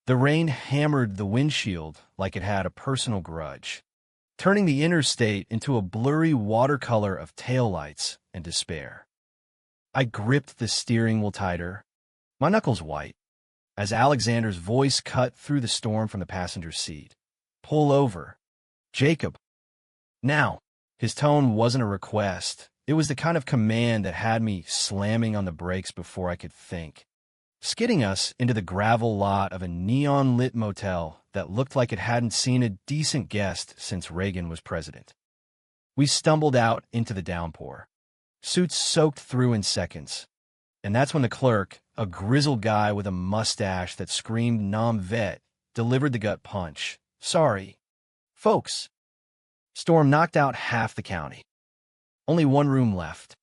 The rain hammered the windshield like it had a personal grudge, turning the interstate into a blurry watercolor of taillights and despair. I gripped the steering wheel tighter, my knuckles white, as Alexander's voice cut through the storm from the passenger seat. "Pull over, Jacob." Now, his tone wasn't a request. It was the kind of command that had me slamming on the brakes before I could think, skidding us into the gravel lot of a neon-lit motel that looked like it hadn't seen a decent guest since Reagan was president. We stumbled out into the downpour, suits soaked through in seconds, and that's when the clerk, a grizzled guy with a mustache that screamed "Nom vet," delivered the gut punch. "Sorry, folks. Storm knocked out half the county. Only one room left,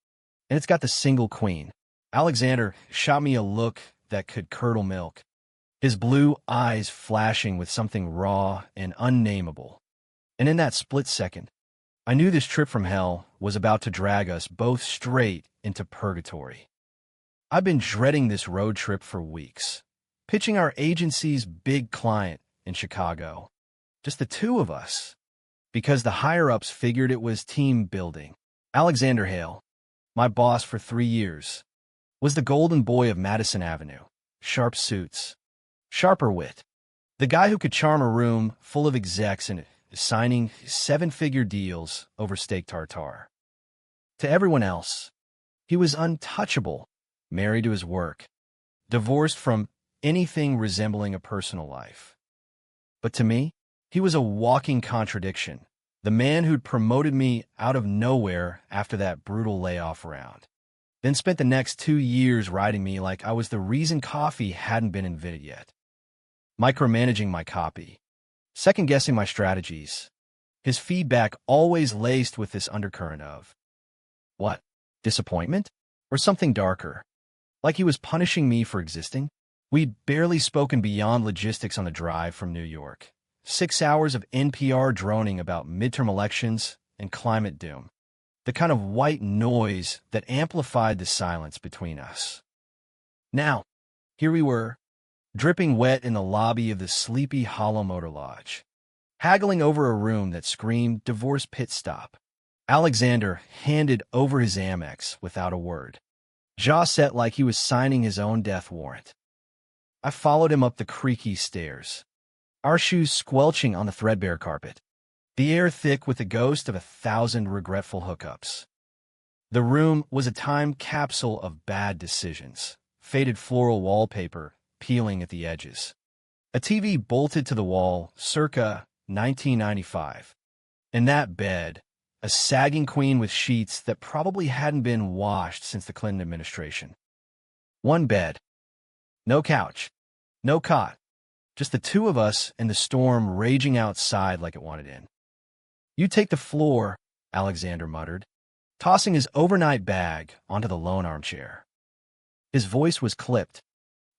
and it's got the single queen." Alexander shot me a look that could curdle milk, his blue eyes flashing with something raw and unnameable. And in that split second, I knew this trip from hell was about to drag us both straight into purgatory. I've been dreading this road trip for weeks, pitching our agency's big client in Chicago, just the two of us, because the higher-ups figured it was team building. Alexander Hale, my boss for 3 years, was the golden boy of Madison Avenue. Sharp suits, sharper wit, the guy who could charm a room full of execs and signing 7-figure deals over steak tartare. To everyone else, he was untouchable, married to his work, divorced from anything resembling a personal life. But to me, he was a walking contradiction, the man who'd promoted me out of nowhere after that brutal layoff round, then spent the next 2 years riding me like I was the reason coffee hadn't been invented yet, micromanaging my copy, second-guessing my strategies, his feedback always laced with this undercurrent of, what, disappointment? Or something darker, like he was punishing me for existing? We'd barely spoken beyond logistics on the drive from New York. 6 hours of NPR droning about midterm elections and climate doom, the kind of white noise that amplified the silence between us. Now, here we were, dripping wet in the lobby of the sleepy Hollow Motor Lodge, haggling over a room that screamed divorce pit stop. Alexander handed over his Amex without a word, jaw set like he was signing his own death warrant. I followed him up the creaky stairs, our shoes squelching on the threadbare carpet, the air thick with the ghost of 1,000 regretful hookups. The room was a time capsule of bad decisions, faded floral wallpaper peeling at the edges, a TV bolted to the wall circa 1995, and that bed, a sagging queen with sheets that probably hadn't been washed since the Clinton administration. One bed, no couch, no cot, just the two of us and the storm raging outside like it wanted in. "You take the floor," Alexander muttered, tossing his overnight bag onto the lone armchair. His voice was clipped,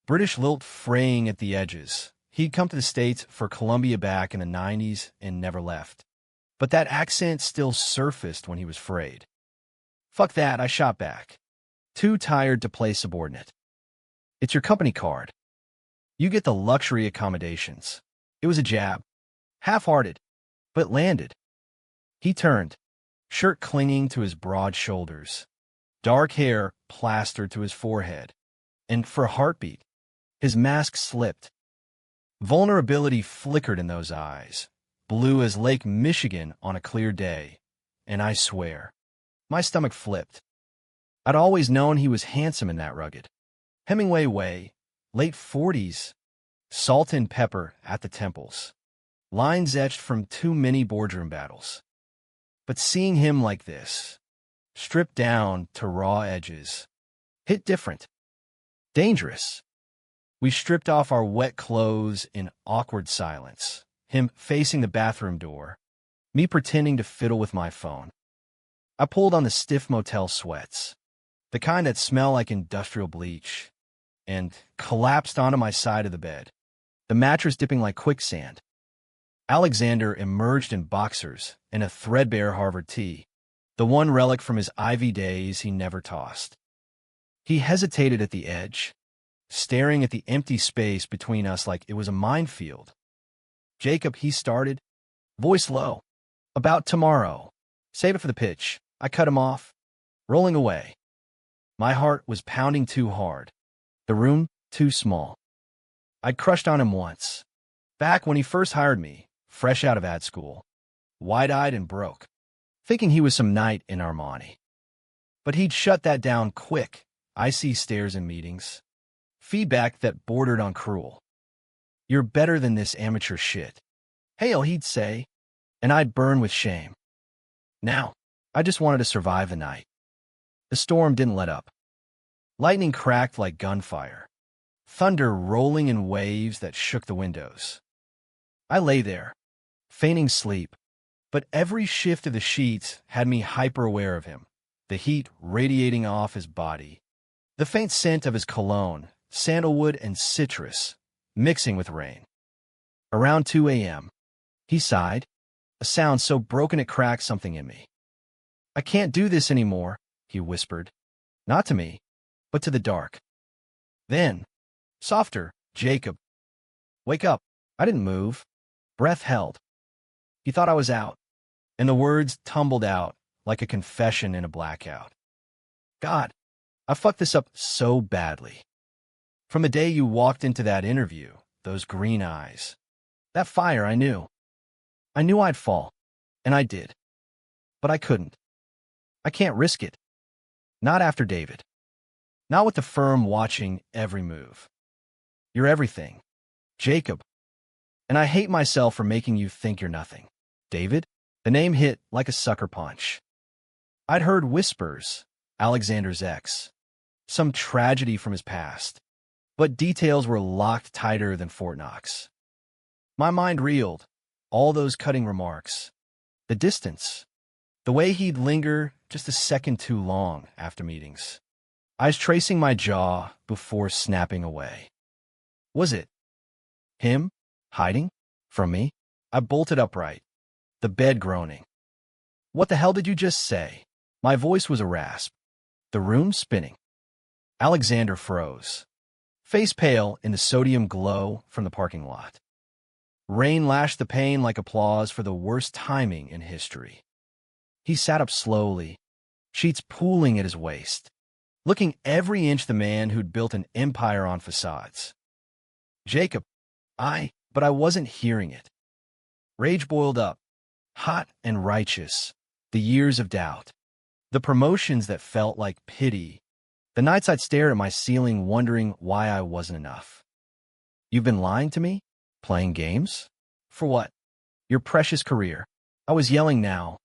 British lilt fraying at the edges. He'd come to the States for Columbia back in the 90s and never left. But that accent still surfaced when he was frayed. "Fuck that," I shot back, too tired to play subordinate. "It's your company card. You get the luxury accommodations." It was a jab, half-hearted, but landed. He turned, shirt clinging to his broad shoulders, dark hair plastered to his forehead, and for a heartbeat, his mask slipped. Vulnerability flickered in those eyes, blue as Lake Michigan on a clear day, and I swear, my stomach flipped. I'd always known he was handsome in that rugged Hemingway way, late 40s, salt and pepper at the temples, lines etched from too many boardroom battles. But seeing him like this, stripped down to raw edges, hit different, dangerous. We stripped off our wet clothes in awkward silence, him facing the bathroom door, me pretending to fiddle with my phone. I pulled on the stiff motel sweats, the kind that smell like industrial bleach, and collapsed onto my side of the bed, the mattress dipping like quicksand. Alexander emerged in boxers and a threadbare Harvard tee, the one relic from his Ivy days he never tossed. He hesitated at the edge, staring at the empty space between us like it was a minefield. Jacob, he started, voice low. About tomorrow. Save it for the pitch. I cut him off, rolling away. My heart was pounding too hard. The room, too small. I'd crushed on him once. Back when he first hired me, fresh out of ad school. Wide-eyed and broke, thinking he was some knight in Armani. But he'd shut that down quick. Icy stares in meetings. Feedback that bordered on cruel. You're better than this amateur shit. Hail, he'd say, and I'd burn with shame. Now, I just wanted to survive the night. The storm didn't let up. Lightning cracked like gunfire. Thunder rolling in waves that shook the windows. I lay there, feigning sleep, but every shift of the sheets had me hyper-aware of him, the heat radiating off his body, the faint scent of his cologne, sandalwood and citrus, mixing with rain. Around 2 a.m., he sighed, a sound so broken it cracked something in me. I can't do this anymore, he whispered, not to me, but to the dark. Then, softer, Jacob. Wake up. I didn't move. Breath held. He thought I was out, and the words tumbled out like a confession in a blackout. God, I fucked this up so badly. From the day you walked into that interview, those green eyes, that fire, I knew. I knew I'd fall, and I did. But I couldn't. I can't risk it. Not after David. Not with the firm watching every move. You're everything, Jacob. And I hate myself for making you think you're nothing. David? The name hit like a sucker punch. I'd heard whispers, Alexander's ex, some tragedy from his past, but details were locked tighter than Fort Knox. My mind reeled, all those cutting remarks, the distance, the way he'd linger just a second too long after meetings. I was tracing my jaw before snapping away. Was it him hiding from me? I bolted upright, the bed groaning. What the hell did you just say? My voice was a rasp, the room spinning. Alexander froze, face pale in the sodium glow from the parking lot. Rain lashed the pane like applause for the worst timing in history. He sat up slowly, sheets pooling at his waist, looking every inch the man who'd built an empire on facades. Jacob, but I wasn't hearing it. Rage boiled up, hot and righteous, the years of doubt, the promotions that felt like pity, the nights I'd stare at my ceiling wondering why I wasn't enough. You've been lying to me? Playing games? For what? Your precious career. I was yelling now,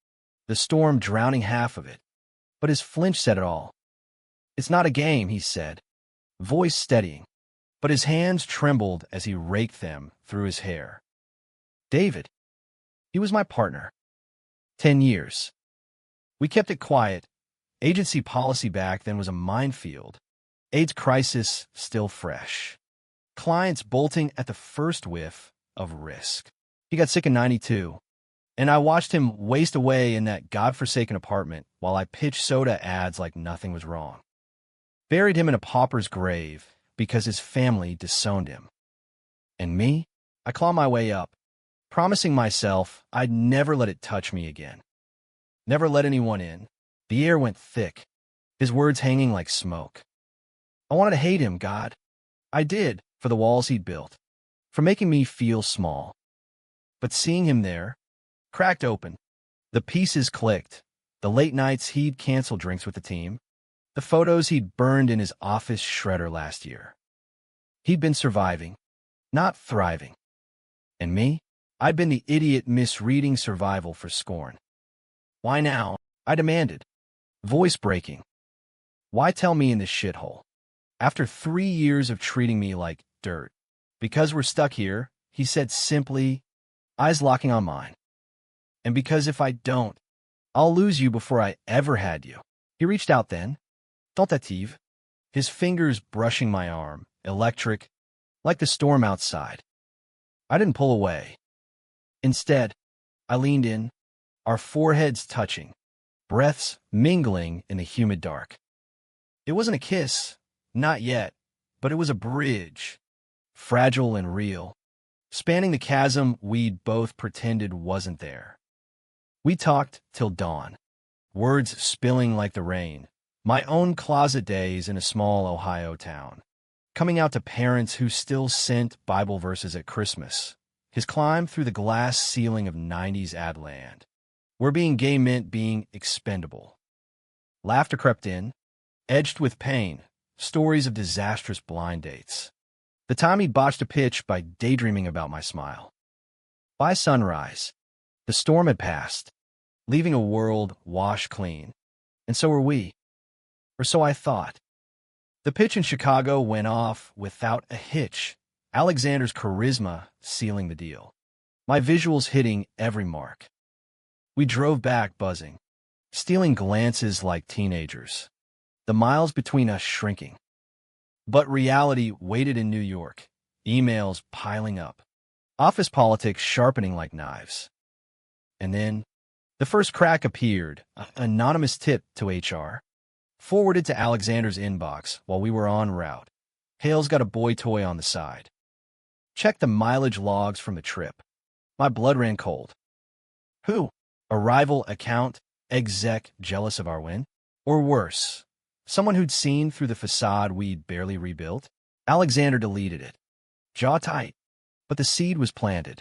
the storm drowning half of it. But his flinch said it all. It's not a game, he said, voice steadying, but his hands trembled as he raked them through his hair. David. He was my partner. 10 years. We kept it quiet. Agency policy back then was a minefield. AIDS crisis still fresh. Clients bolting at the first whiff of risk. He got sick in '92, and I watched him waste away in that godforsaken apartment while I pitched soda ads like nothing was wrong. Buried him in a pauper's grave because his family disowned him. And me? I clawed my way up, promising myself I'd never let it touch me again. Never let anyone in. The air went thick, his words hanging like smoke. I wanted to hate him, God. I did, for the walls he'd built, for making me feel small. But seeing him there, cracked open, the pieces clicked, the late nights he'd canceled drinks with the team, the photos he'd burned in his office shredder last year. He'd been surviving, not thriving. And me? I'd been the idiot misreading survival for scorn. Why now? I demanded, voice breaking. Why tell me in this shithole? After 3 years of treating me like dirt. Because we're stuck here, he said simply, eyes locking on mine. And because if I don't, I'll lose you before I ever had you. He reached out then, tentative, his fingers brushing my arm, electric, like the storm outside. I didn't pull away. Instead, I leaned in, our foreheads touching, breaths mingling in the humid dark. It wasn't a kiss, not yet, but it was a bridge, fragile and real, spanning the chasm we'd both pretended wasn't there. We talked till dawn, words spilling like the rain, my own closet days in a small Ohio town, coming out to parents who still sent Bible verses at Christmas, his climb through the glass ceiling of 90s ad land, where being gay meant being expendable. Laughter crept in, edged with pain, stories of disastrous blind dates. The time he'd botched a pitch by daydreaming about my smile. By sunrise, the storm had passed, leaving a world washed clean. And so were we. Or so I thought. The pitch in Chicago went off without a hitch, Alexander's charisma sealing the deal, my visuals hitting every mark. We drove back buzzing, stealing glances like teenagers, the miles between us shrinking. But reality waited in New York, emails piling up, office politics sharpening like knives. And then, the first crack appeared, an anonymous tip to HR, forwarded to Alexander's inbox while we were en route. Hale's got a boy toy on the side. Check the mileage logs from the trip. My blood ran cold. Who? A rival account exec jealous of our win? Or worse, someone who'd seen through the facade we'd barely rebuilt? Alexander deleted it. Jaw tight. But the seed was planted.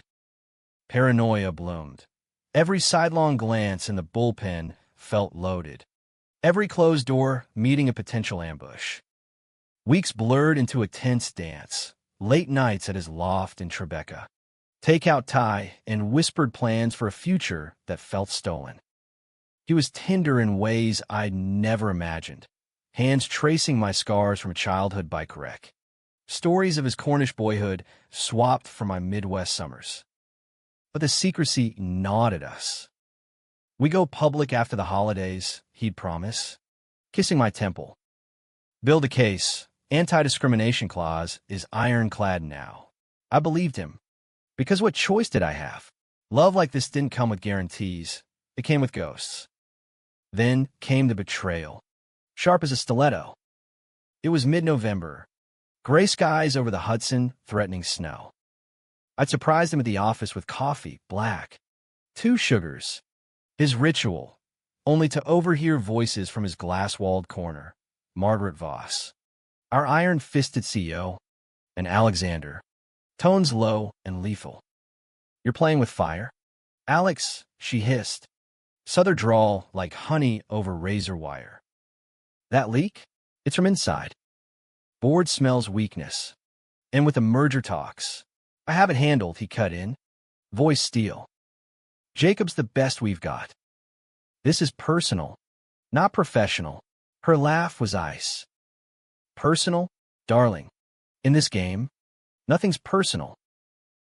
Paranoia bloomed. Every sidelong glance in the bullpen felt loaded. Every closed door meeting a potential ambush. Weeks blurred into a tense dance. Late nights at his loft in Tribeca. Takeout Thai and whispered plans for a future that felt stolen. He was tender in ways I'd never imagined. Hands tracing my scars from childhood bike wreck. Stories of his Cornish boyhood swapped for my Midwest summers. But the secrecy gnawed at us. We go public after the holidays, he'd promise, kissing my temple. Build a case. Anti-discrimination clause is ironclad now. I believed him. Because what choice did I have? Love like this didn't come with guarantees. It came with ghosts. Then came the betrayal. Sharp as a stiletto. It was mid-November. Gray skies over the Hudson, threatening snow. I'd surprised him at the office with coffee, black. 2 sugars. His ritual, only to overhear voices from his glass-walled corner. Margaret Voss. Our iron-fisted CEO, and Alexander. Tones low and lethal. You're playing with fire? Alex, she hissed. Southern drawl like honey over razor wire. That leak? It's from inside. Board smells weakness. And with the merger talks, I have it handled, he cut in. Voice steel. Jacob's the best we've got. This is personal, not professional. Her laugh was ice. Personal? Darling, in this game, nothing's personal.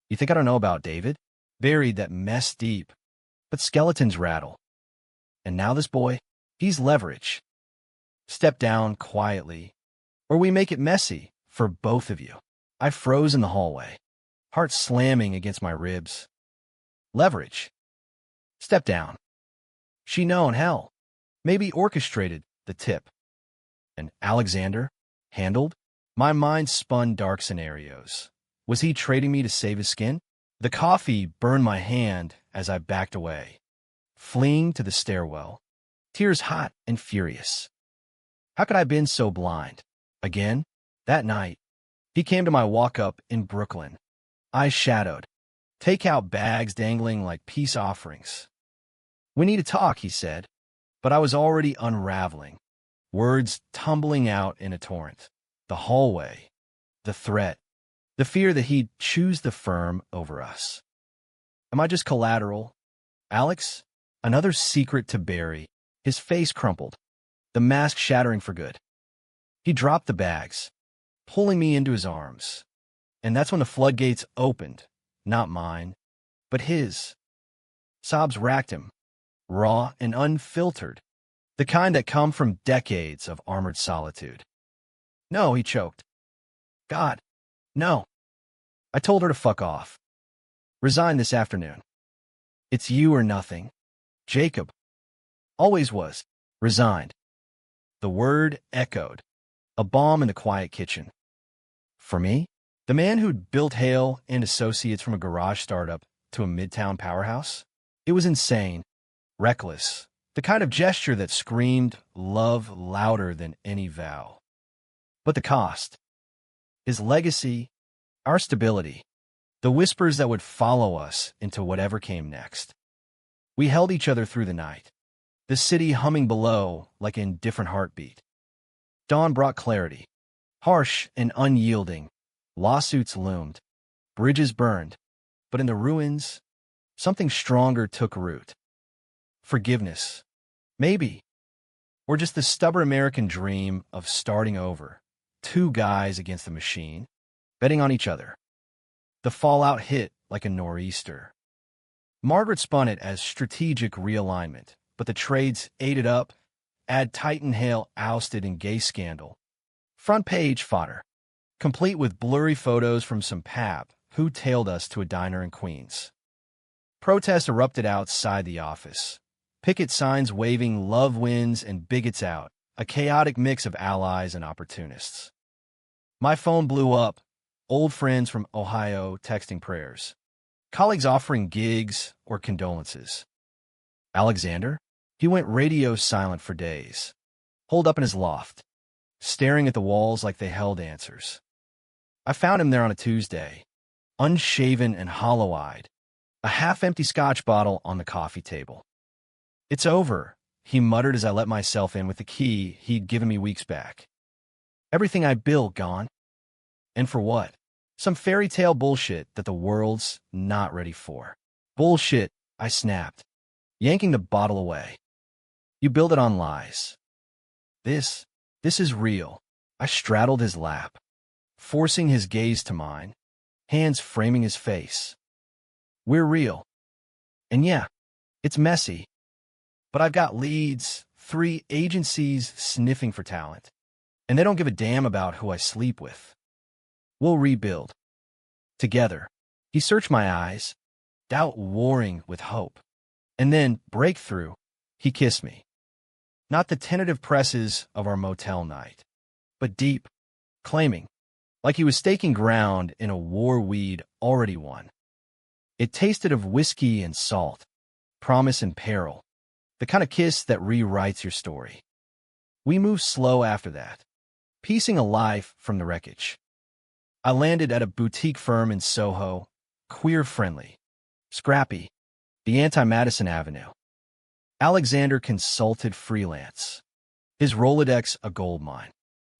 You think I don't know about David? Buried that mess deep. But skeletons rattle. And now this boy, he's leverage. Step down quietly, or we make it messy for both of you. I froze in the hallway, heart slamming against my ribs. Leverage. Step down. She known, hell. Maybe orchestrated the tip. And Alexander? Handled? My mind spun dark scenarios. Was he trading me to save his skin? The coffee burned my hand as I backed away, fleeing to the stairwell, tears hot and furious. How could I have been so blind? Again, that night, he came to my walk-up in Brooklyn, eyes shadowed, takeout bags dangling like peace offerings. We need to talk, he said, but I was already unraveling. Words tumbling out in a torrent. The hallway. The threat. The fear that he'd choose the firm over us. Am I just collateral? Alex? Another secret to bury. His face crumpled. The mask shattering for good. He dropped the bags, pulling me into his arms. And that's when the floodgates opened. Not mine, but his. Sobs racked him. Raw and unfiltered. The kind that come from decades of armored solitude. No, he choked. God, no. I told her to fuck off. Resign this afternoon. It's you or nothing. Jacob. Always was. Resigned. The word echoed. A bomb in the quiet kitchen. For me, the man who'd built Hale and Associates from a garage startup to a midtown powerhouse, it was insane, reckless, the kind of gesture that screamed love louder than any vow. But the cost, his legacy, our stability, the whispers that would follow us into whatever came next. We held each other through the night, the city humming below like an indifferent heartbeat. Dawn brought clarity. Harsh and unyielding, lawsuits loomed, bridges burned, but in the ruins, something stronger took root. Forgiveness, maybe, or just the stubborn American dream of starting over, two guys against the machine, betting on each other. The fallout hit like a nor'easter. Margaret spun it as strategic realignment, but the trades ate it up, add Titan Hale ousted in gay scandal. Front page fodder, complete with blurry photos from some pap who tailed us to a diner in Queens. Protests erupted outside the office. Picket signs waving love wins and bigots out, a chaotic mix of allies and opportunists. My phone blew up, old friends from Ohio texting prayers, colleagues offering gigs or condolences. Alexander? He went radio silent for days, holed up in his loft, staring at the walls like they held answers. I found him there on a Tuesday, unshaven and hollow-eyed, a half-empty scotch bottle on the coffee table. "It's over," he muttered as I let myself in with the key he'd given me weeks back. "Everything I built gone. And for what? Some fairy tale bullshit that the world's not ready for." "Bullshit," I snapped, yanking the bottle away. "You build it on lies. This is real." I straddled his lap, forcing his gaze to mine, hands framing his face. "We're real. And yeah, it's messy. But I've got leads, 3 agencies sniffing for talent, and they don't give a damn about who I sleep with. We'll rebuild. Together." He searched my eyes, doubt warring with hope. And then, breakthrough, he kissed me. Not the tentative presses of our motel night, but deep, claiming, like he was staking ground in a war we'd already won. It tasted of whiskey and salt, promise and peril, the kind of kiss that rewrites your story. We moved slow after that, piecing a life from the wreckage. I landed at a boutique firm in Soho, queer-friendly, scrappy, the anti-Madison Avenue. Alexander consulted freelance, his Rolodex a goldmine,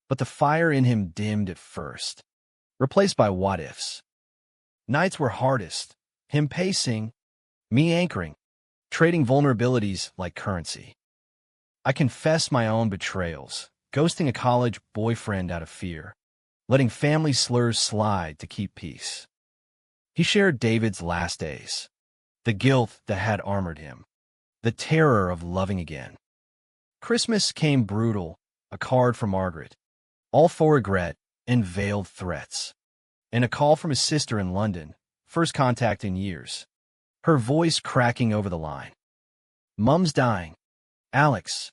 but the fire in him dimmed at first, replaced by what-ifs. Nights were hardest, him pacing, me anchoring, trading vulnerabilities like currency. I confessed my own betrayals, ghosting a college boyfriend out of fear, letting family slurs slide to keep peace. He shared David's last days, the guilt that had armored him, the terror of loving again. Christmas came brutal, a card from Margaret, all for regret and veiled threats, and a call from his sister in London, first contact in years, her voice cracking over the line. "Mum's dying, Alex,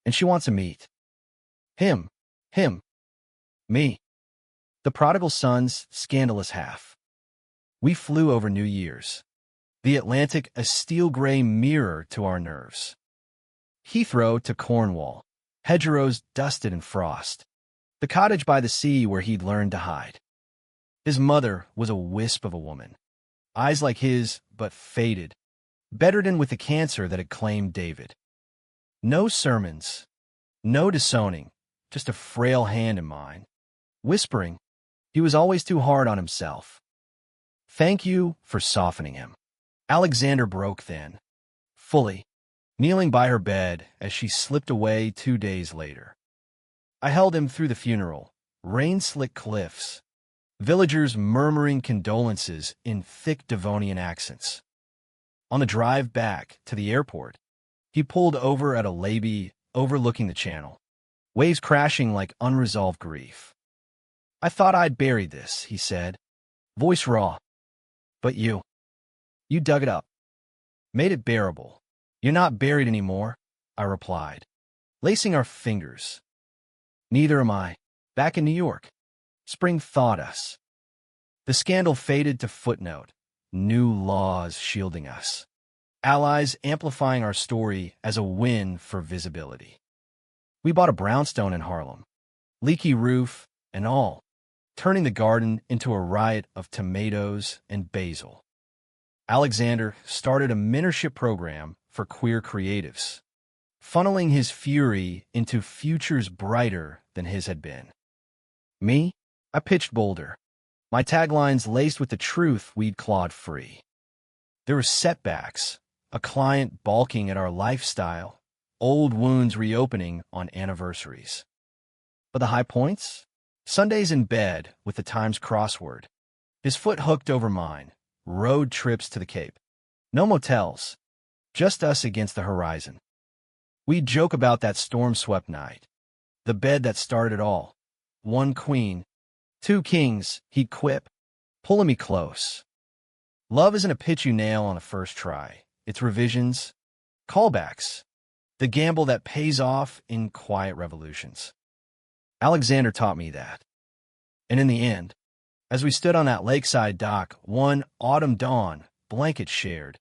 and she wants to meet. Him, me. The prodigal son's scandalous half." We flew over New Year's, the Atlantic a steel-gray mirror to our nerves. Heathrow to Cornwall, hedgerows dusted in frost, the cottage by the sea where he'd learned to hide. His mother was a wisp of a woman, eyes like his, but faded, bedridden with the cancer that had claimed David. No sermons, no disowning, just a frail hand in mine, whispering he was always too hard on himself. Thank you for softening him. Alexander broke then, fully, kneeling by her bed as she slipped away 2 days later. I held him through the funeral, rain-slick cliffs, villagers murmuring condolences in thick Devonian accents. On the drive back to the airport, he pulled over at a lay-by overlooking the channel, waves crashing like unresolved grief. "I thought I'd buried this," he said, voice raw. "But you dug it up, made it bearable. You're not buried anymore," I replied, lacing our fingers. "Neither am I. Back in New York, Spring thawed us. The scandal faded to footnote, new laws shielding us. Allies amplifying our story as a win for visibility. We bought a brownstone in Harlem, leaky roof and all, turning the garden into a riot of tomatoes and basil. Alexander started a mentorship program for queer creatives, funneling his fury into futures brighter than his had been. Me? I pitched bolder, my taglines laced with the truth we'd clawed free. There were setbacks, a client balking at our lifestyle, old wounds reopening on anniversaries. But the high points? Sundays in bed with the Times crossword, his foot hooked over mine, road trips to the Cape. No motels, just us against the horizon. We'd joke about that storm-swept night, the bed that started it all. One queen, two kings, he'd quip, pulling me close. Love isn't a pitch you nail on a first try. It's revisions, callbacks, the gamble that pays off in quiet revolutions. Alexander taught me that. And in the end, as we stood on that lakeside dock, one autumn dawn, blankets shared,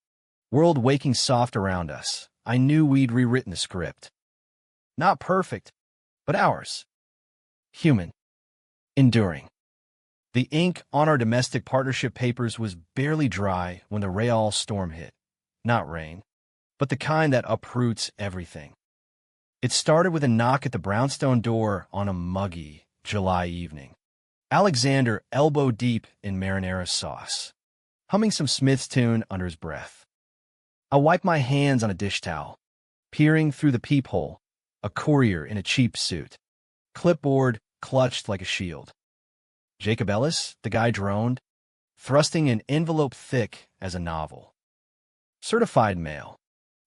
world waking soft around us, I knew we'd rewritten the script. Not perfect, but ours. Human. Enduring. The ink on our domestic partnership papers was barely dry when the Real storm hit. Not rain, but the kind that uproots everything. It started with a knock at the brownstone door on a muggy July evening. Alexander elbow deep in marinara sauce, humming some Smith's tune under his breath. I wiped my hands on a dish towel, peering through the peephole, a courier in a cheap suit, clipboard clutched like a shield. Jacob Ellis, the guy droned, thrusting an envelope thick as a novel. Certified mail.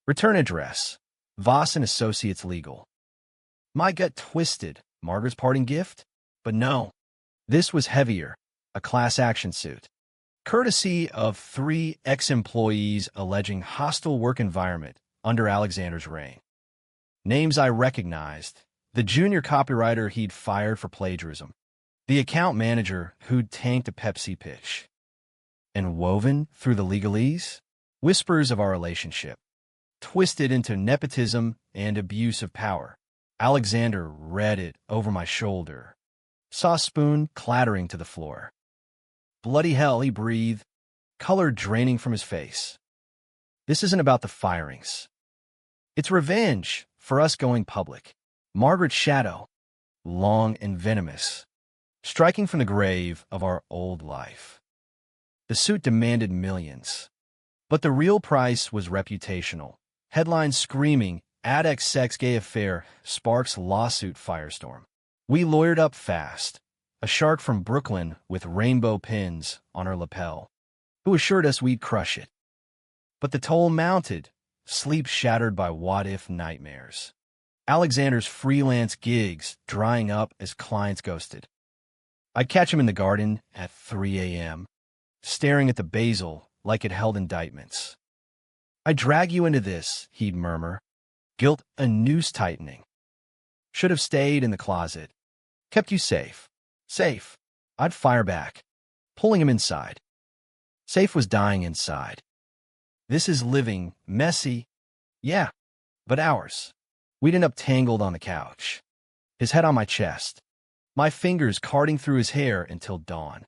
Return address. Voss and Associates Legal. My gut twisted. Margaret's parting gift? But no. This was heavier. A class action suit. Courtesy of 3 ex-employees alleging hostile work environment under Alexander's reign. Names I recognized. The junior copywriter he'd fired for plagiarism. The account manager who'd tanked a Pepsi pitch. And woven through the legalese? Whispers of our relationship. Twisted into nepotism and abuse of power. Alexander read it over my shoulder. Saw a spoon clattering to the floor. Bloody hell, he breathed, color draining from his face. This isn't about the firings. It's revenge for us going public. Margaret's shadow, long and venomous, striking from the grave of our old life. The suit demanded millions, but the real price was reputational. Headlines screaming, Addex sex gay affair sparks lawsuit firestorm. We lawyered up fast, a shark from Brooklyn with rainbow pins on her lapel, who assured us we'd crush it. But the toll mounted, sleep shattered by what-if nightmares. Alexander's freelance gigs drying up as clients ghosted. I'd catch him in the garden at 3 a.m., staring at the basil like it held indictments. I drag you into this, he'd murmur, guilt a noose tightening. Should have stayed in the closet. Kept you safe. Safe. I'd fire back, pulling him inside. Safe was dying inside. This is living, messy. Yeah, but ours. We'd end up tangled on the couch, his head on my chest, my fingers carting through his hair until dawn.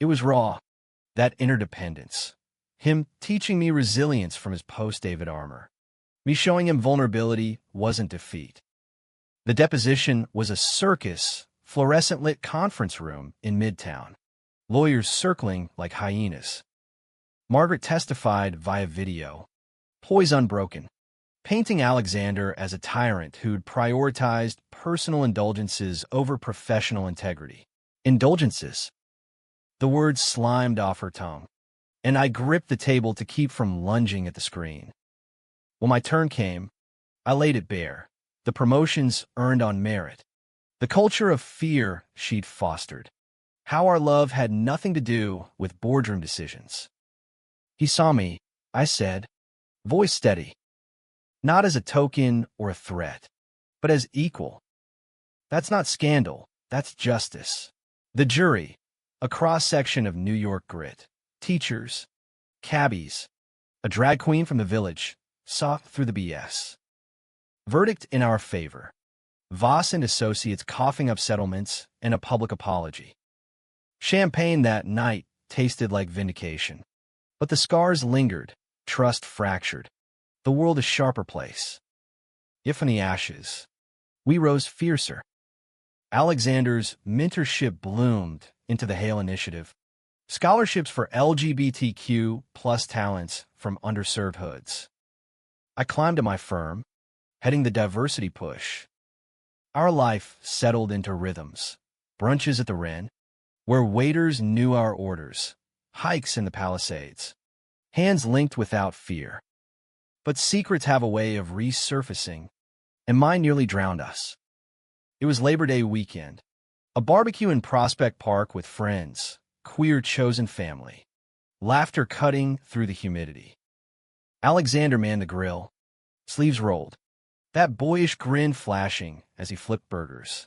It was raw, that interdependence. Him teaching me resilience from his post-David armor. Me showing him vulnerability wasn't defeat. The deposition was a circus, fluorescent-lit conference room in Midtown, lawyers circling like hyenas. Margaret testified via video, poise unbroken, painting Alexander as a tyrant who'd prioritized personal indulgences over professional integrity. Indulgences. The words slimed off her tongue, and I gripped the table to keep from lunging at the screen. When my turn came, I laid it bare. The promotions earned on merit. The culture of fear she'd fostered. How our love had nothing to do with boardroom decisions. He saw me, I said, voice steady. Not as a token or a threat, but as equal. That's not scandal, that's justice. The jury, a cross-section of New York grit, teachers, cabbies, a drag queen from the village, saw through the BS. Verdict in our favor. Voss and Associates coughing up settlements and a public apology. Champagne that night tasted like vindication. But the scars lingered, trust fractured. The world a sharper place. If in the ashes, we rose fiercer. Alexander's mentorship bloomed into the Hale Initiative. Scholarships for LGBTQ plus talents from underserved hoods. I climbed to my firm, heading the diversity push. Our life settled into rhythms. Brunches at the Wren, where waiters knew our orders. Hikes in the Palisades. Hands linked without fear. But secrets have a way of resurfacing, and mine nearly drowned us. It was Labor Day weekend. A barbecue in Prospect Park with friends, queer chosen family. Laughter cutting through the humidity. Alexander manned the grill, sleeves rolled, that boyish grin flashing as he flipped burgers.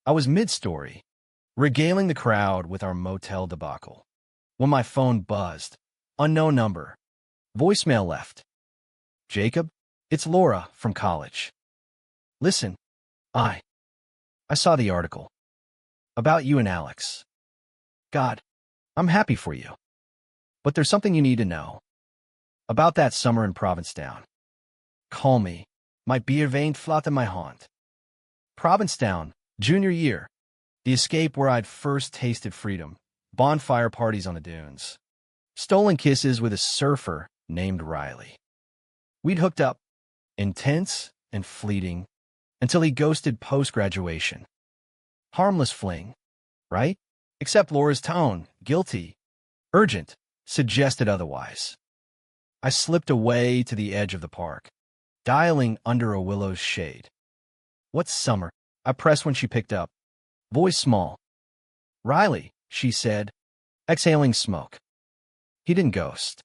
I was mid-story, regaling the crowd with our motel debacle, when my phone buzzed. Unknown number. Voicemail left. Jacob, it's Laura from college. Listen, I saw the article. About you and Alex. God, I'm happy for you. But there's something you need to know. About that summer in Provincetown. Call me. My bierwein flot in my haunt. Provincetown, junior year. The escape where I'd first tasted freedom. Bonfire parties on the dunes. Stolen kisses with a surfer named Riley. We'd hooked up, intense and fleeting, until he ghosted post-graduation. Harmless fling, right? Except Laura's tone, guilty, urgent, suggested otherwise. I slipped away to the edge of the park, dialing under a willow's shade. What's summer? I pressed when she picked up. Voice small. Riley, she said, exhaling smoke. He didn't ghost.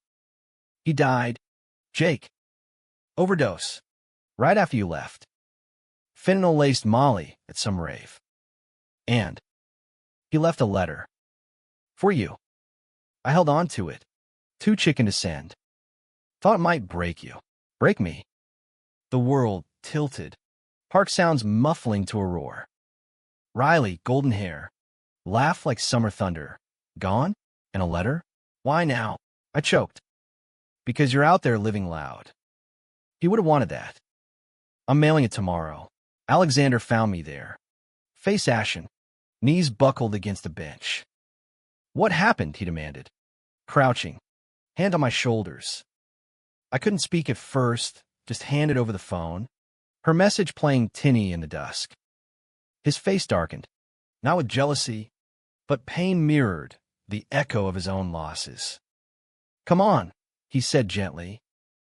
He died. Jake. Overdose. Right after you left. Fentanyl-laced Molly at some rave. And he left a letter. For you. I held on to it. Too chicken to send. Thought it might break you. Break me. The world tilted. Park sounds muffling to a roar. Riley, golden hair. Laugh like summer thunder. Gone? And a letter? Why now? I choked. Because you're out there living loud. He would have wanted that. I'm mailing it tomorrow. Alexander found me there. Face ashen. Knees buckled against a bench. What happened? He demanded. Crouching. Hand on my shoulders. I couldn't speak at first, just handed over the phone. Her message playing tinny in the dusk. His face darkened. Not with jealousy, but pain mirrored the echo of his own losses. Come on, he said gently,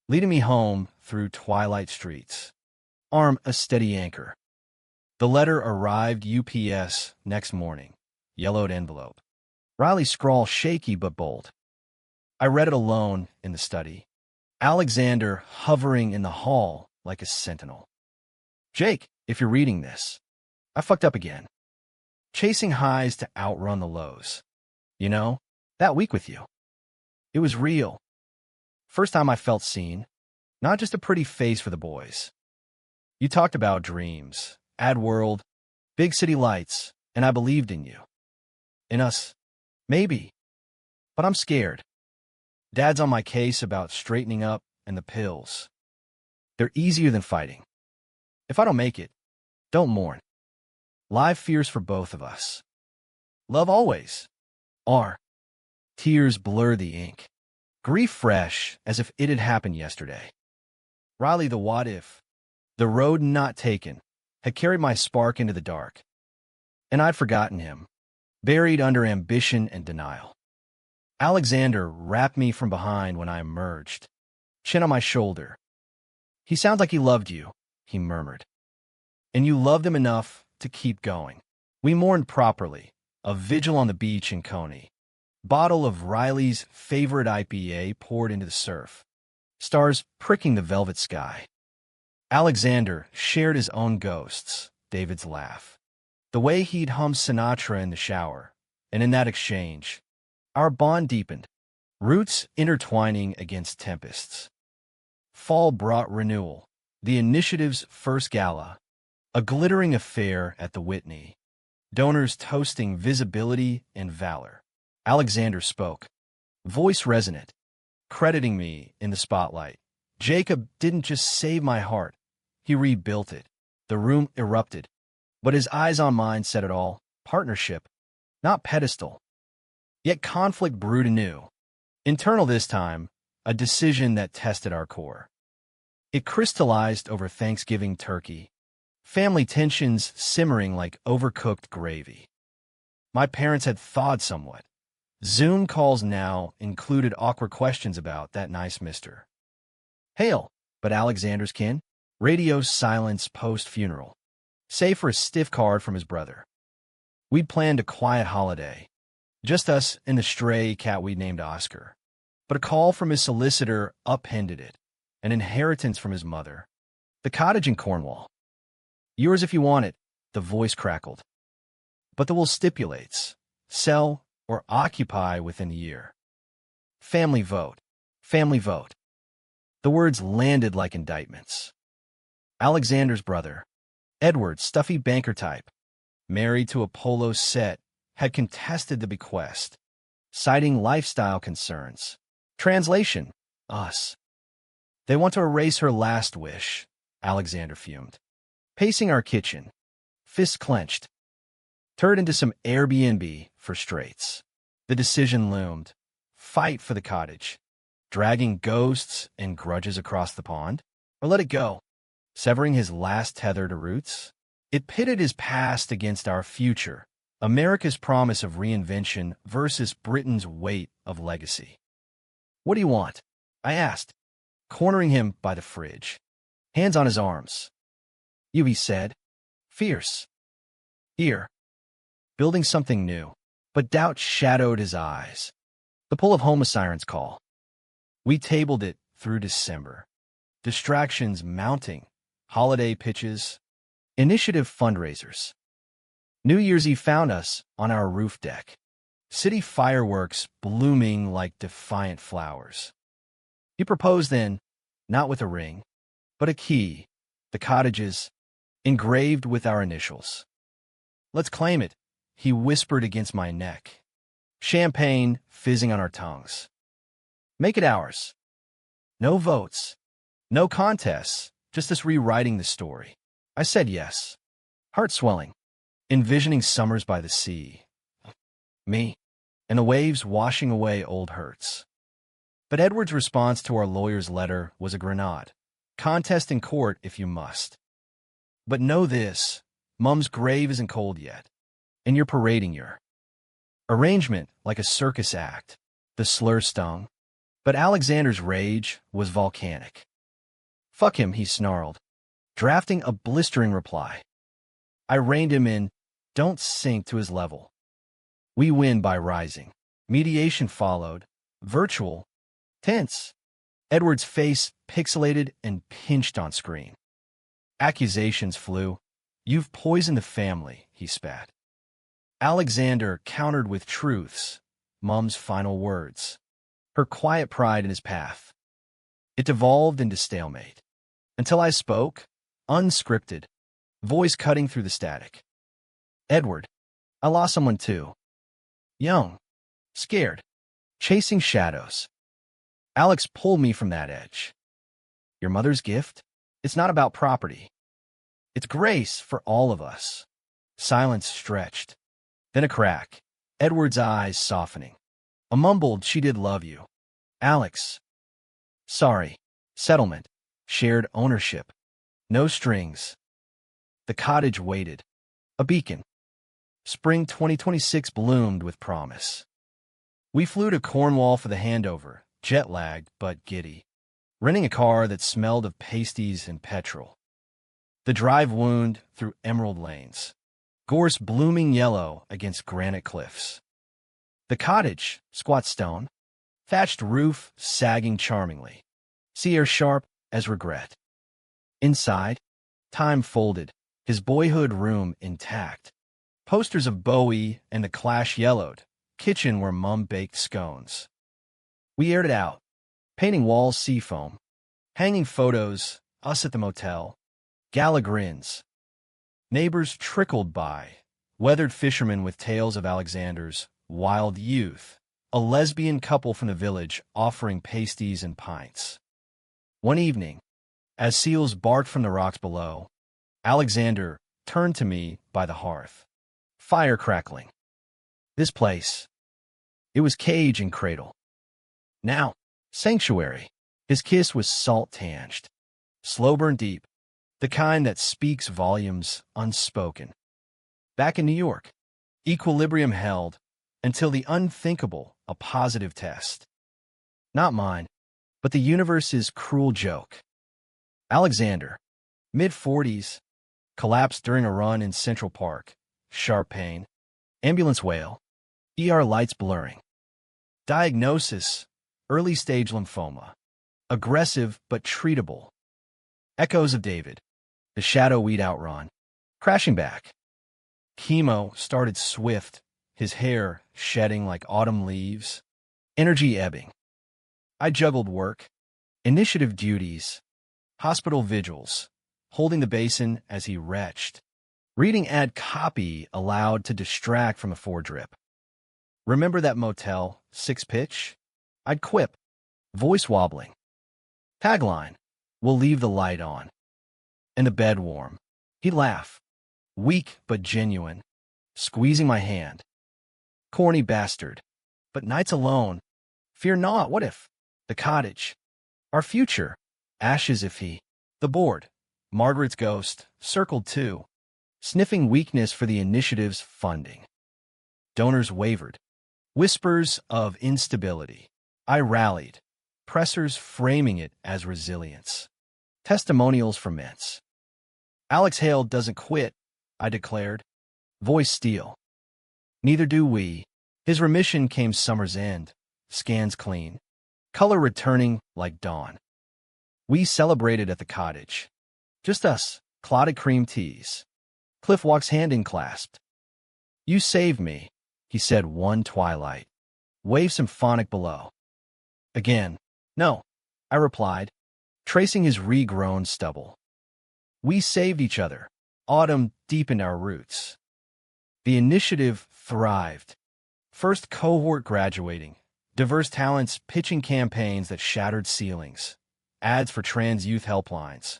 leading me home through twilight streets. Arm a steady anchor. The letter arrived UPS next morning. Yellowed envelope. Riley's scrawl shaky but bold. I read it alone in the study. Alexander hovering in the hall like a sentinel. Jake, if you're reading this, I fucked up again. Chasing highs to outrun the lows. You know, that week with you. It was real. First time I felt seen. Not just a pretty face for the boys. You talked about dreams, ad world, big city lights, and I believed in you. In us. Maybe. But I'm scared. Dad's on my case about straightening up and the pills. They're easier than fighting. If I don't make it, don't mourn. Live fears for both of us. Love always. R. Tears blur the ink. Grief fresh, as if it had happened yesterday. Riley the what if, the road not taken, had carried my spark into the dark. And I'd forgotten him, buried under ambition and denial. Alexander wrapped me from behind when I emerged, chin on my shoulder. He sounds like he loved you, he murmured. And you loved him enough to keep going. We mourned properly, a vigil on the beach in Coney. Bottle of Riley's favorite IPA poured into the surf. Stars pricking the velvet sky. Alexander shared his own ghosts, David's laugh. The way he'd hum Sinatra in the shower, and in that exchange, our bond deepened, roots intertwining against tempests. Fall brought renewal, the initiative's first gala, a glittering affair at the Whitney, donors toasting visibility and valor. Alexander spoke, voice resonant, crediting me in the spotlight. Jacob didn't just save my heart, he rebuilt it. The room erupted, but his eyes on mine said it all, partnership, not pedestal. Yet conflict brewed anew. Internal this time, a decision that tested our core. It crystallized over Thanksgiving turkey, family tensions simmering like overcooked gravy. My parents had thawed somewhat. Zoom calls now included awkward questions about that nice mister. Hail, but Alexander's kin? Radio silence post-funeral, save for a stiff card from his brother. We'd planned a quiet holiday, just us and the stray cat we named Oscar. But a call from his solicitor upended it, an inheritance from his mother. The cottage in Cornwall. Yours if you want it, the voice crackled. But the will stipulates, sell or occupy within a year. Family vote. Family vote. The words landed like indictments. Alexander's brother, Edward, stuffy banker type, married to a polo set, had contested the bequest, citing lifestyle concerns. Translation, us. They want to erase her last wish, Alexander fumed. Pacing our kitchen, fists clenched, turned into some Airbnb for straights. The decision loomed. Fight for the cottage, dragging ghosts and grudges across the pond, or let it go, severing his last tether to roots. It pitted his past against our future, America's promise of reinvention versus Britain's weight of legacy. What do you want? I asked, cornering him by the fridge, hands on his arms. You, he said, fierce. Here, building something new, but doubt shadowed his eyes. The pull of home a siren's call. We tabled it through December. Distractions mounting, holiday pitches, initiative fundraisers. New Year's Eve found us on our roof deck, city fireworks blooming like defiant flowers. He proposed then, not with a ring, but a key, the cottage's, engraved with our initials. Let's claim it, he whispered against my neck, champagne fizzing on our tongues. Make it ours. No votes, no contests, just us rewriting the story. I said yes, heart swelling, envisioning summers by the sea. Me, and the waves washing away old hurts. But Edward's response to our lawyer's letter was a grenade. Contest in court if you must. But know this, Mum's grave isn't cold yet, and you're parading your arrangement like a circus act. The slur stung, but Alexander's rage was volcanic. Fuck him, he snarled, drafting a blistering reply. I reined him in, don't sink to his level. We win by rising. Mediation followed, virtual, tense. Edward's face pixelated and pinched on screen. Accusations flew. You've poisoned the family, he spat. Alexander countered with truths, Mum's final words. Her quiet pride in his path. It devolved into stalemate. Until I spoke, unscripted, voice cutting through the static. Edward, I lost someone too. Young, scared, chasing shadows. Alex pulled me from that edge. Your mother's gift? It's not about property. It's grace for all of us. Silence stretched. Then a crack. Edward's eyes softening. A mumbled, she did love you. Alex. Sorry. Settlement. Shared ownership. No strings. The cottage waited. A beacon. Spring 2026 bloomed with promise. We flew to Cornwall for the handover, jet-lagged but giddy, renting a car that smelled of pasties and petrol. The drive wound through emerald lanes, gorse blooming yellow against granite cliffs. The cottage, squat stone, thatched roof sagging charmingly, sea air sharp as regret. Inside, time folded, his boyhood room intact, Posters of Bowie and The Clash yellowed. Kitchen where Mum baked scones. We aired it out, painting walls seafoam, hanging photos, us at the motel, gala grins. Neighbors trickled by, weathered fishermen with tales of Alexander's wild youth, a lesbian couple from the village offering pasties and pints. One evening, as seals barked from the rocks below, Alexander turned to me by the hearth, fire crackling. This place, it was cage and cradle. Now, sanctuary. His kiss was salt-tinged, slow-burn deep, the kind that speaks volumes unspoken. Back in New York, equilibrium held until the unthinkable, a positive test. Not mine, but the universe's cruel joke. Alexander, mid-40s, collapsed during a run in Central Park. Sharp pain. Ambulance wail. ER lights blurring. Diagnosis, early-stage lymphoma. Aggressive but treatable. Echoes of David, the shadow we'd outrun. Crashing back. Chemo started swift, his hair shedding like autumn leaves. Energy ebbing. I juggled work, initiative duties, hospital vigils, holding the basin as he retched, reading ad copy aloud to distract from a foredrip. Remember that motel, 6-pitch? I'd quip, voice wobbling. Tagline, we'll leave the light on. And the bed warm. He'd laugh, weak but genuine, squeezing my hand. Corny bastard. But nights alone. Fear not, what if? The cottage. Our future. Ashes if he. The board. Margaret's ghost, circled too. Sniffing weakness for the initiative's funding. Donors wavered. Whispers of instability. I rallied. Pressers framing it as resilience. Testimonials from Ments. Alex Hale doesn't quit, I declared. Voice steel. Neither do we. His remission came summer's end. Scans clean. Color returning like dawn. We celebrated at the cottage. Just us, clotted cream teas. Cliff walks hand in clasped. You saved me, he said one twilight. Wave symphonic below. Again. No, I replied, tracing his regrown stubble. We saved each other. Autumn deepened our roots. The initiative thrived. First cohort graduating. Diverse talents pitching campaigns that shattered ceilings. Ads for trans youth helplines.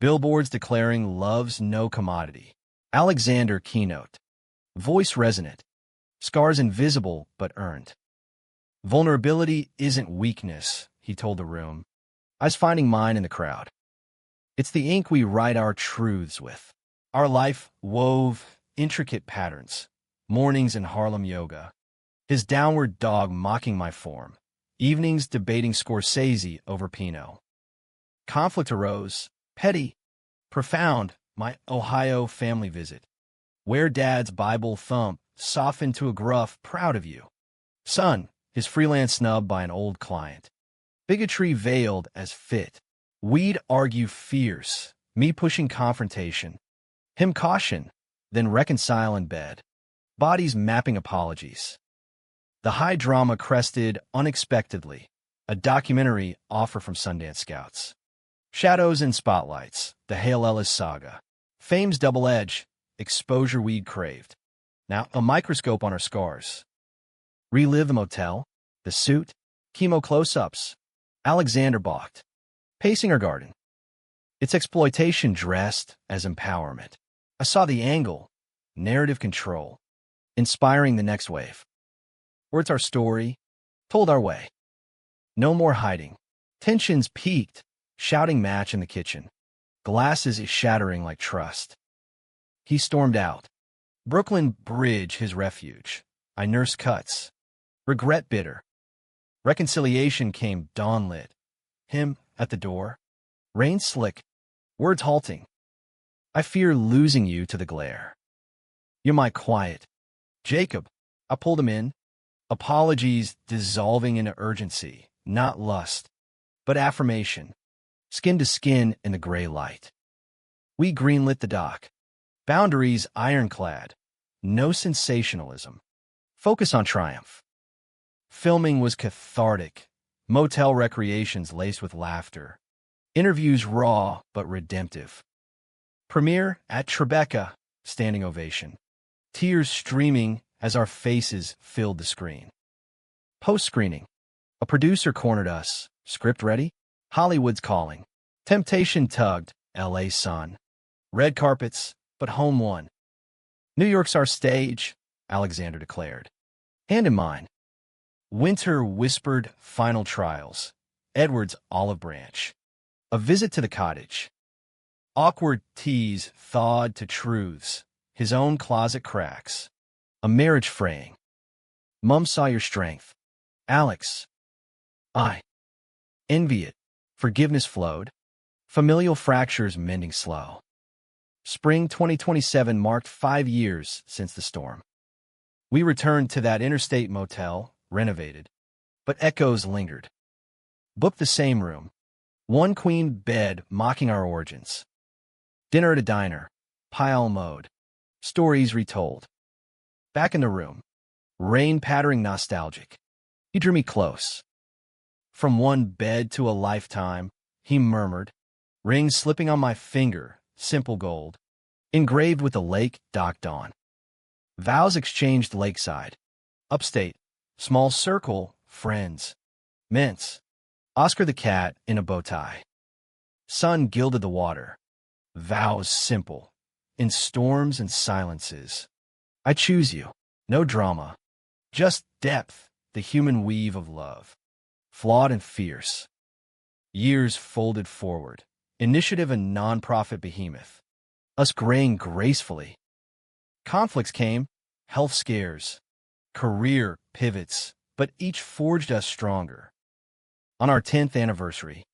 Billboards declaring love's no commodity. Alexander keynote. Voice resonant. Scars invisible but earned. Vulnerability isn't weakness, he told the room. I was finding mine in the crowd. It's the ink we write our truths with. Our life wove intricate patterns. Mornings in Harlem yoga. His downward dog mocking my form. Evenings debating Scorsese over Pinot. Conflict arose, petty, profound, my Ohio family visit, where Dad's Bible thump softened to a gruff, proud of you. Son, his freelance snub by an old client. Bigotry veiled as fit. We'd argue fierce, me pushing confrontation. Him caution, then reconcile in bed. Bodies mapping apologies. The high drama crested unexpectedly. A documentary offer from Sundance Scouts. Shadows and spotlights, the Hale Ellis saga. Fame's double edge, exposure we'd craved. Now a microscope on our scars. Relive the motel, the suit, chemo close-ups. Alexander balked, pacing her garden. Its exploitation dressed as empowerment. I saw the angle, narrative control, inspiring the next wave. Words our story, told our way. No more hiding. Tensions peaked, shouting match in the kitchen. Glasses is shattering like trust. He stormed out. Brooklyn Bridge his refuge. I nursed cuts. Regret bitter. Reconciliation came dawn-lit. Him at the door. Rain slick. Words halting. I fear losing you to the glare. You're my quiet. Jacob. I pulled him in. Apologies dissolving into urgency. Not lust, but affirmation. Skin to skin in the gray light. We greenlit the dock. Boundaries ironclad. No sensationalism. Focus on triumph. Filming was cathartic. Motel recreations laced with laughter. Interviews raw but redemptive. Premiere at Tribeca, standing ovation. Tears streaming as our faces filled the screen. Post-screening. A producer cornered us. Script ready? Hollywood's calling. Temptation tugged. LA sun. Red carpets, but home won. New York's our stage, Alexander declared. Hand in mine. Winter whispered final trials. Edward's olive branch. A visit to the cottage. Awkward tease thawed to truths. His own closet cracks. A marriage fraying. Mum saw your strength. Alex. I. Envy it. Forgiveness flowed. Familial fractures mending slow. Spring 2027 marked 5 years since the storm. We returned to that interstate motel, renovated, but echoes lingered. Booked the same room. One queen bed mocking our origins. Dinner at a diner. Pile mode. Stories retold. Back in the room. Rain pattering nostalgic. He drew me close. From one bed to a lifetime, he murmured. Rings slipping on my finger, simple gold. Engraved with a lake docked on. Vows exchanged lakeside. Upstate. Small circle, friends. Mints. Oscar the cat in a bow tie. Sun gilded the water. Vows simple. In storms and silences. I choose you. No drama. Just depth, the human weave of love. Flawed and fierce. Years folded forward. Initiative and non-profit behemoth. Us graying gracefully. Conflicts came. Health scares. Career pivots. But each forged us stronger. On our 10th anniversary.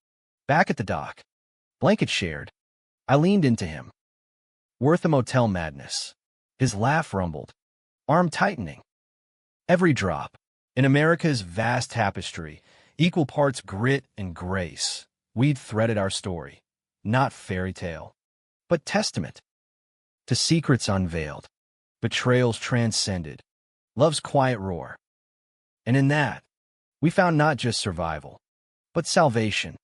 Back at the dock. Blanket shared. I leaned into him. Worth the motel madness. His laugh rumbled. Arm tightening. Every drop. In America's vast tapestry, equal parts grit and grace, we'd threaded our story. Not fairy tale, but testament to secrets unveiled, betrayals transcended, love's quiet roar. And in that, we found not just survival, but salvation.